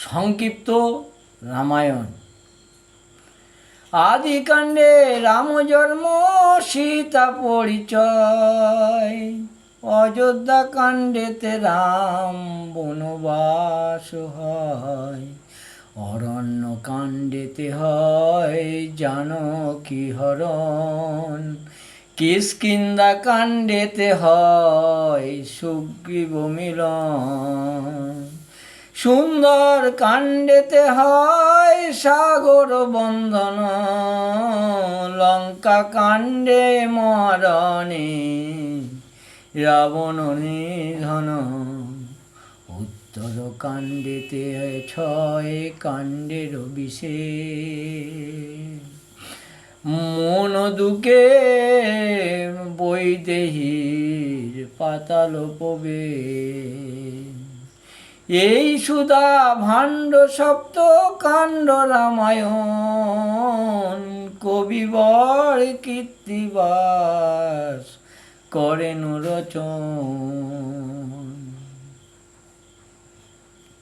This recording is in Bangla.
সংক্ষিপ্ত রামায়ণ। আদিকাণ্ডে রাম জন্ম সীতা পরিচয়, অযোধ্যা কাণ্ডেতে রাম বনবাস হয়, অরণ্য কাণ্ডেতে হয় জানকী হরণ, কিষ্কিন্ধা কাণ্ডেতে হয় সুগ্রীব মিলন, সুন্দর কাণ্ডেতে হয় সাগর বন্ধন, লঙ্কা কাণ্ডে মরণে রাবণ নিধন, উত্তর কাণ্ডেতে ছয় কাণ্ডের বিশেষ, মন দুঃখে বৈদেহীর পাতাল প্রবেশ, এই সুধা ভাণ্ড সপ্ত কাণ্ড রামায়ণ, কবিবর কীর্তিবাস করেন রচন।